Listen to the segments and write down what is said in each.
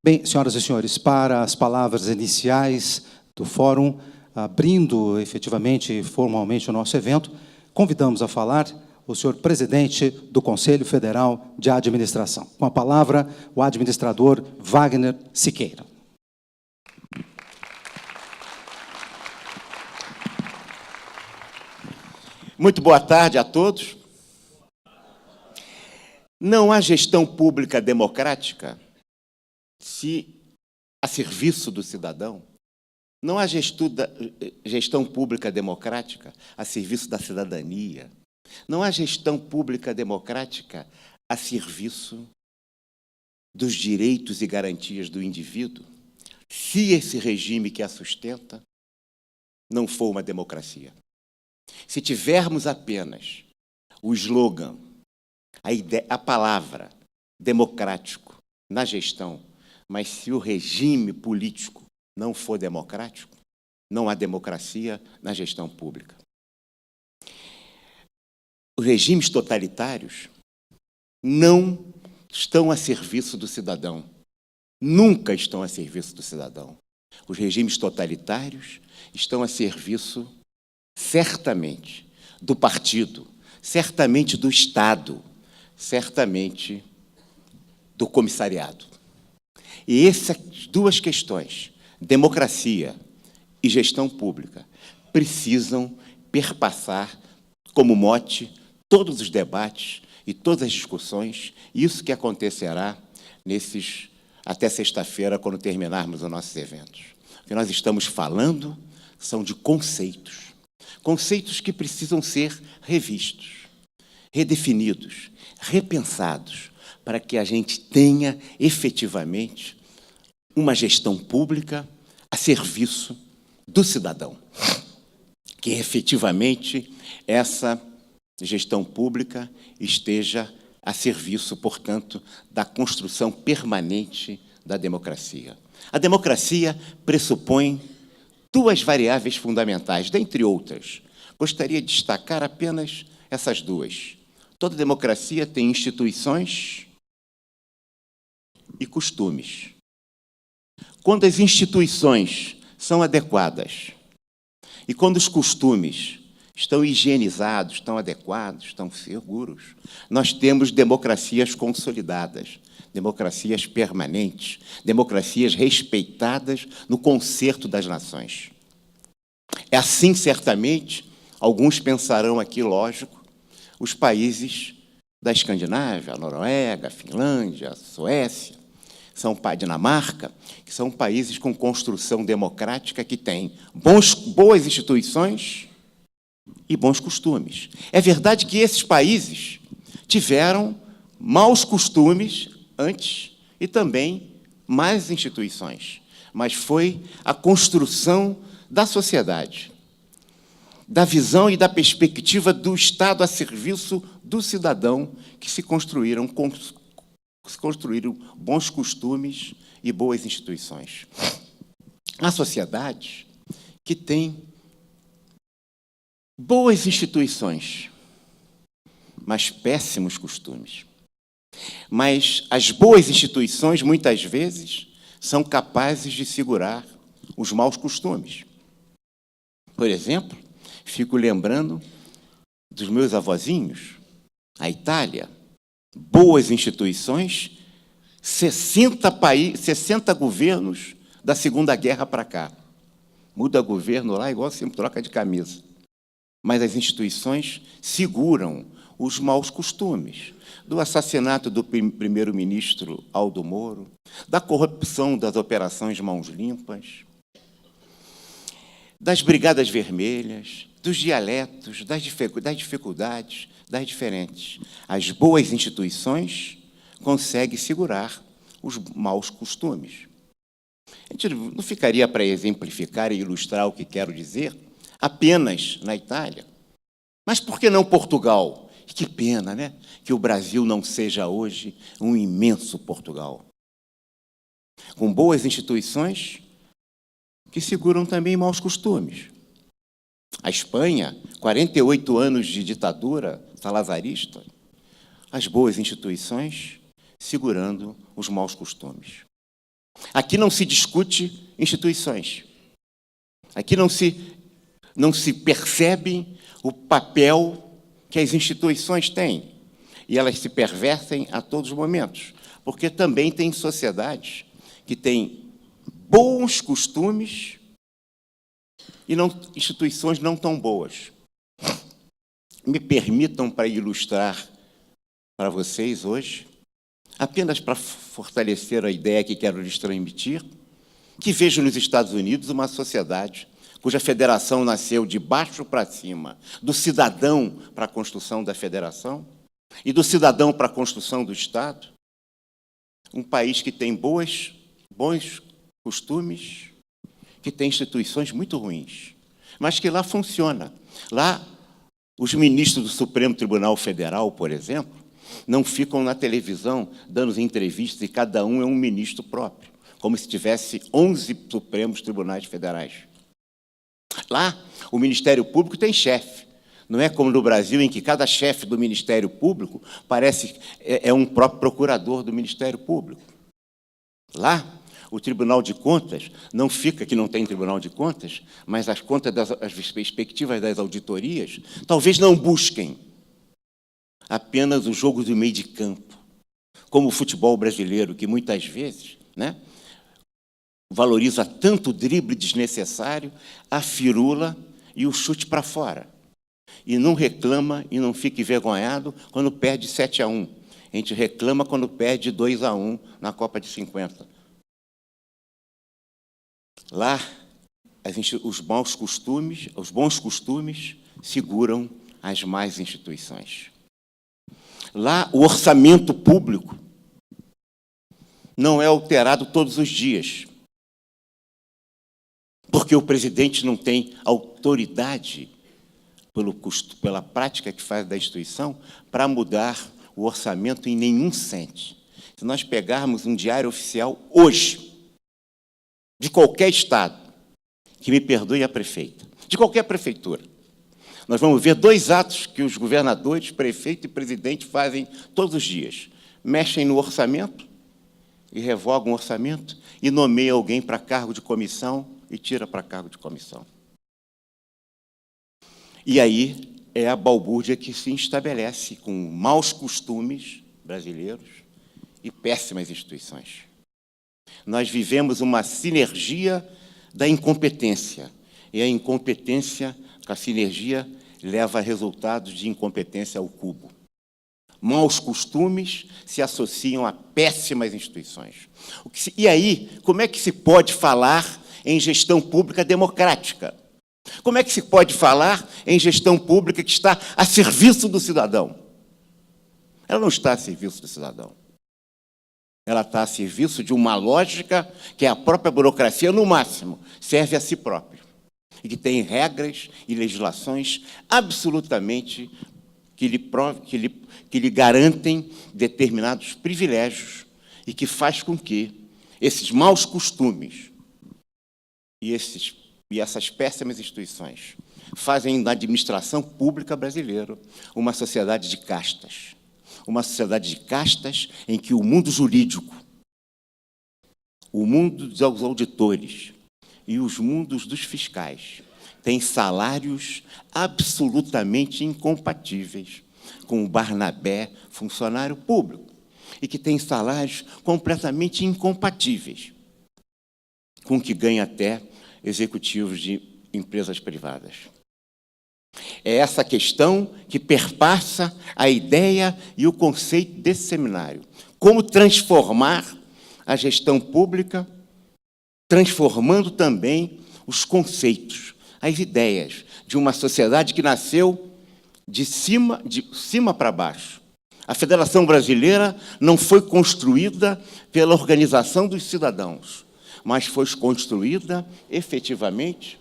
Bem, senhoras e senhores, para as palavras iniciais do fórum, abrindo efetivamente e formalmente o nosso evento, convidamos a falar o senhor presidente do Conselho Federal de Administração. Com a palavra, o administrador Wagner Siqueira. Muito boa tarde a todos. Não há gestão pública democrática se a serviço do cidadão. Não há gestão pública democrática a serviço da cidadania. Não há gestão pública democrática a serviço dos direitos e garantias do indivíduo, se esse regime que a sustenta não for uma democracia. Se tivermos apenas o slogan, a palavra democrático na gestão, mas se o regime político não for democrático, não há democracia na gestão pública. Os regimes totalitários não estão a serviço do cidadão. Nunca estão a serviço do cidadão. Os regimes totalitários estão a serviço, certamente, do partido, certamente do Estado, certamente do comissariado. E essas duas questões, democracia e gestão pública, precisam perpassar como mote todos os debates e todas as discussões, isso que acontecerá até sexta-feira, quando terminarmos os nossos eventos. O que nós estamos falando são de conceitos. Conceitos que precisam ser revistos, redefinidos, repensados, para que a gente tenha, efetivamente, uma gestão pública a serviço do cidadão. Que, efetivamente, essa gestão pública esteja a serviço, portanto, da construção permanente da democracia. A democracia pressupõe duas variáveis fundamentais, dentre outras. Gostaria de destacar apenas essas duas. Toda democracia tem instituições e costumes. Quando as instituições são adequadas e quando os costumes estão higienizados, estão adequados, estão seguros, nós temos democracias consolidadas, democracias permanentes, democracias respeitadas no concerto das nações. É assim, certamente, alguns pensarão aqui, lógico, os países da Escandinávia, a Noruega, a Finlândia, a Suécia, a Dinamarca, que são países com construção democrática que têm boas instituições e bons costumes. É verdade que esses países tiveram maus costumes antes e também más instituições, mas foi a construção da sociedade, da visão e da perspectiva do Estado a serviço do cidadão que se construíram bons costumes e boas instituições. Há sociedades que têm boas instituições, mas péssimos costumes. Mas as boas instituições, muitas vezes, são capazes de segurar os maus costumes. Por exemplo, fico lembrando dos meus avózinhos, a Itália, boas instituições, 60 governos da Segunda Guerra para cá. Muda governo lá igual sempre troca de camisa. Mas as instituições seguram os maus costumes do assassinato do primeiro-ministro Aldo Moro, da corrupção das operações Mãos Limpas, das Brigadas Vermelhas, dos dialetos, das dificuldades, das diferentes. As boas instituições conseguem segurar os maus costumes. A gente não ficaria para exemplificar e ilustrar o que quero dizer apenas na Itália. Mas por que não Portugal? Que pena, né? Que o Brasil não seja hoje um imenso Portugal. Com boas instituições que seguram também maus costumes. A Espanha, 48 anos de ditadura salazarista, as boas instituições segurando os maus costumes. Aqui não se discute instituições. Aqui não se percebe o papel que as instituições têm. E elas se pervertem a todos os momentos, porque também tem sociedades que têm bons costumes e instituições não tão boas. Me permitam, para ilustrar para vocês hoje, apenas para fortalecer a ideia que quero lhes transmitir, que vejo nos Estados Unidos uma sociedade cuja federação nasceu de baixo para cima, do cidadão para a construção da federação e do cidadão para a construção do Estado. Um país que tem bons costumes, que tem instituições muito ruins, mas que lá funciona. Lá, os ministros do Supremo Tribunal Federal, por exemplo, não ficam na televisão dando entrevistas e cada um é um ministro próprio, como se tivesse 11 Supremos Tribunais Federais. Lá, o Ministério Público tem chefe. Não é como no Brasil, em que cada chefe do Ministério Público parece um próprio procurador do Ministério Público. Lá, o Tribunal de Contas não fica que não tem Tribunal de Contas, mas as contas, as perspectivas das auditorias, talvez não busquem apenas o jogo do meio de campo, como o futebol brasileiro, que muitas vezes, né, valoriza tanto o drible desnecessário, a firula e o chute para fora. E não reclama e não fica envergonhado quando perde 7-1. A gente reclama quando perde 2-1 na Copa de 50. Lá, os bons costumes seguram as más instituições. Lá, o orçamento público não é alterado todos os dias, porque o presidente não tem autoridade, pela prática que faz da instituição, para mudar o orçamento em nenhum cento. Se nós pegarmos um diário oficial hoje, de qualquer estado, que me perdoe a prefeita, de qualquer prefeitura, nós vamos ver 2 atos que os governadores, prefeito e presidente fazem todos os dias. Mexem no orçamento e revogam o orçamento e nomeiam alguém para cargo de comissão e tira para cargo de comissão. E aí é a balbúrdia que se estabelece com maus costumes brasileiros e péssimas instituições. Nós vivemos uma sinergia da incompetência, e a incompetência, a sinergia, leva a resultados de incompetência ao cubo. Maus costumes se associam a péssimas instituições. E aí, como é que se pode falar em gestão pública democrática? Como é que se pode falar em gestão pública que está a serviço do cidadão? Ela não está a serviço do cidadão. Ela está a serviço de uma lógica que a própria burocracia, no máximo, serve a si própria. E que tem regras e legislações absolutamente que lhe garantem determinados privilégios e que faz com que esses maus costumes e essas péssimas instituições fazem da administração pública brasileira uma sociedade de castas. Uma sociedade de castas em que o mundo jurídico, o mundo dos auditores e os mundos dos fiscais têm salários absolutamente incompatíveis com o Barnabé, funcionário público, e que tem salários completamente incompatíveis com o que ganha até executivos de empresas privadas. É essa questão que perpassa a ideia e o conceito desse seminário. Como transformar a gestão pública, transformando também os conceitos, as ideias de uma sociedade que nasceu de cima para baixo. A Federação Brasileira não foi construída pela organização dos cidadãos, mas foi construída efetivamente,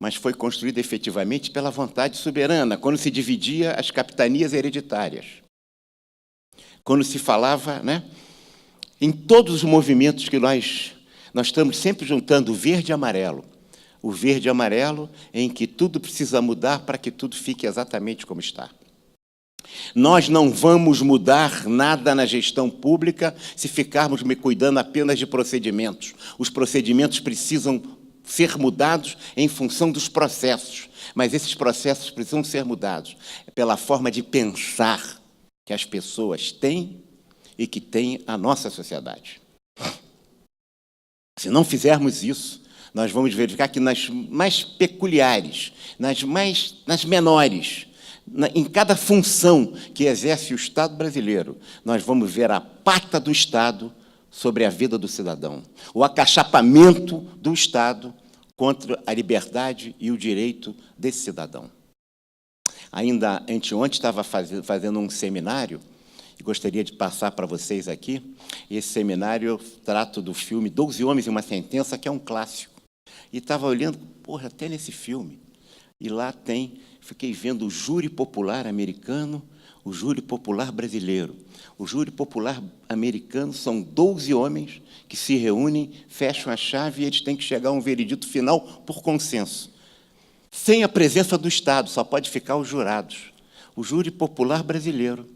mas foi construída efetivamente pela vontade soberana, quando se dividia as capitanias hereditárias. Quando se falava, né, Em todos os movimentos que nós estamos sempre juntando o verde e amarelo. O verde e amarelo em que tudo precisa mudar para que tudo fique exatamente como está. Nós não vamos mudar nada na gestão pública se ficarmos cuidando apenas de procedimentos. Os procedimentos precisam ser mudados em função dos processos, mas esses processos precisam ser mudados pela forma de pensar que as pessoas têm e que tem a nossa sociedade. Se não fizermos isso, nós vamos verificar que nas mais peculiares, nas menores, em cada função que exerce o Estado brasileiro, nós vamos ver a pata do Estado sobre a vida do cidadão, o acachapamento do Estado contra a liberdade e o direito desse cidadão. Ainda anteontem estava fazendo um seminário, e gostaria de passar para vocês aqui. Esse seminário eu trato do filme 12 Homens e uma Sentença, que é um clássico. E estava olhando, porra, até nesse filme. E lá fiquei vendo o júri popular americano, o júri popular brasileiro. O júri popular americano são 12 homens que se reúnem, fecham a chave e eles têm que chegar a um veredito final por consenso. Sem a presença do Estado, só pode ficar os jurados. O júri popular brasileiro,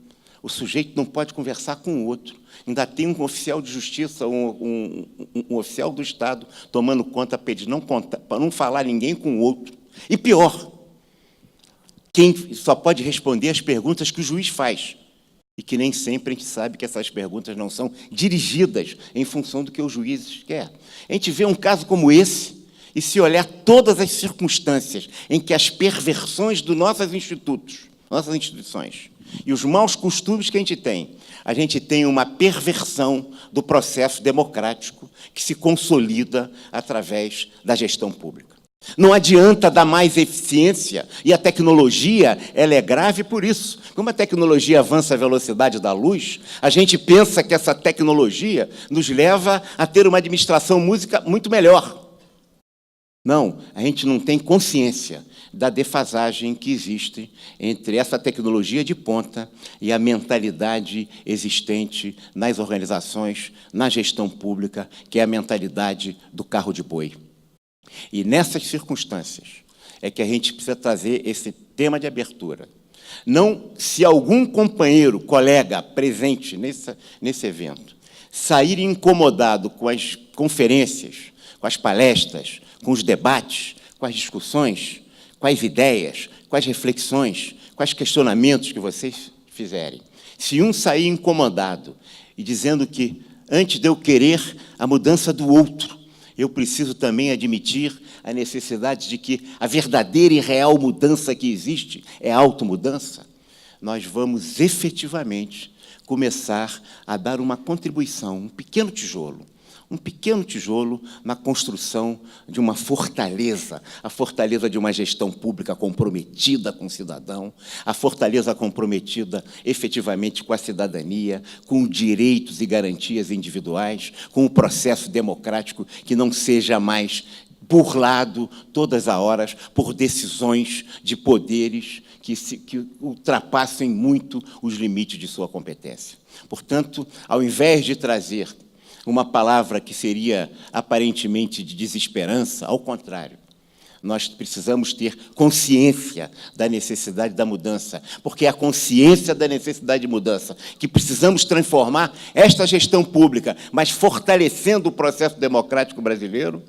o sujeito não pode conversar com o outro. Ainda tem um oficial de justiça, um oficial do Estado, tomando conta para não falar ninguém com o outro. E pior, quem só pode responder as perguntas que o juiz faz. E que nem sempre a gente sabe que essas perguntas não são dirigidas em função do que o juiz quer. A gente vê um caso como esse, e se olhar todas as circunstâncias em que as perversões dos nossos institutos, nossas instituições, e os maus costumes que a gente tem uma perversão do processo democrático que se consolida através da gestão pública. Não adianta dar mais eficiência, e a tecnologia ela é grave por isso. Como a tecnologia avança à velocidade da luz, a gente pensa que essa tecnologia nos leva a ter uma administração muito melhor. Não, a gente não tem consciência da defasagem que existe entre essa tecnologia de ponta e a mentalidade existente nas organizações, na gestão pública, que é a mentalidade do carro de boi. E nessas circunstâncias é que a gente precisa trazer esse tema de abertura. Não, se algum companheiro, colega presente nesse evento, sair incomodado com as conferências, com as palestras, com os debates, com as discussões, com as ideias, com as reflexões, com os questionamentos que vocês fizerem. Se um sair incomodado e dizendo que, antes de eu querer a mudança do outro, eu preciso também admitir a necessidade de que a verdadeira e real mudança que existe é a automudança, nós vamos efetivamente começar a dar uma contribuição, um pequeno tijolo na construção de uma fortaleza, a fortaleza de uma gestão pública comprometida com o cidadão, a fortaleza comprometida efetivamente com a cidadania, com direitos e garantias individuais, com o processo democrático que não seja mais burlado todas as horas por decisões de poderes que ultrapassem muito os limites de sua competência. Portanto, ao invés de trazer uma palavra que seria aparentemente de desesperança, ao contrário, nós precisamos ter consciência da necessidade da mudança, porque é a consciência da necessidade de mudança que precisamos transformar esta gestão pública, mas fortalecendo o processo democrático brasileiro,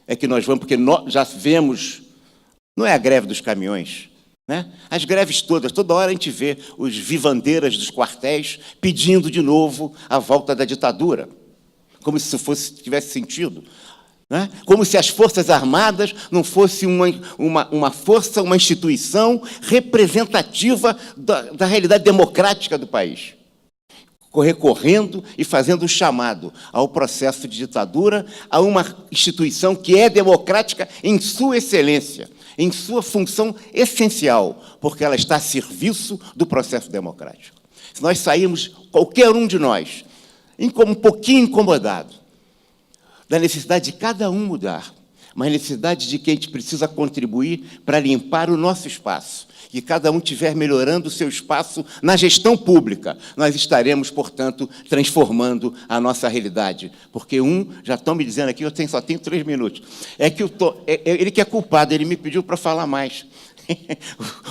é que nós vamos, porque nós já vemos, não é a greve dos caminhões, né? As greves todas, toda hora a gente vê os vivandeiras dos quartéis pedindo de novo a volta da ditadura, como se isso tivesse sentido, né? Como se as Forças Armadas não fosse uma força, uma instituição representativa da realidade democrática do país, recorrendo e fazendo o chamado ao processo de ditadura, a uma instituição que é democrática em sua excelência, em sua função essencial, porque ela está a serviço do processo democrático. Se nós sairmos, qualquer um de nós, um pouquinho incomodado da necessidade de cada um mudar, mas a necessidade de que a gente precisa contribuir para limpar o nosso espaço. que cada um estiver melhorando o seu espaço na gestão pública, nós estaremos, portanto, transformando a nossa realidade. Porque já estão me dizendo aqui, eu só tenho 3 minutos, ele que é culpado, ele me pediu para falar mais.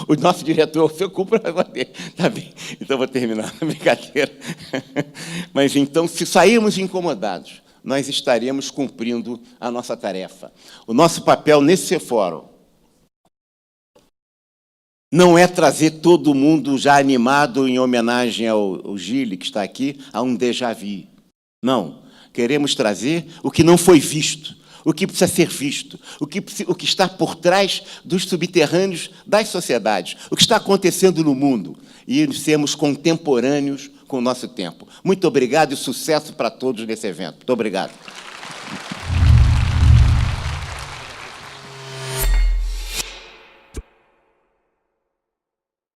O nosso diretor, o seu culpa agora dele. Tá bem, então vou terminar a brincadeira. Mas então, se sairmos incomodados, nós estaremos cumprindo a nossa tarefa. O nosso papel nesse fórum não é trazer todo mundo já animado em homenagem ao Gile, que está aqui, a um déjà vu. Não. Queremos trazer o que não foi visto, o que precisa ser visto, o que está por trás dos subterrâneos das sociedades, o que está acontecendo no mundo, e sermos contemporâneos com o nosso tempo. Muito obrigado e sucesso para todos nesse evento. Muito obrigado.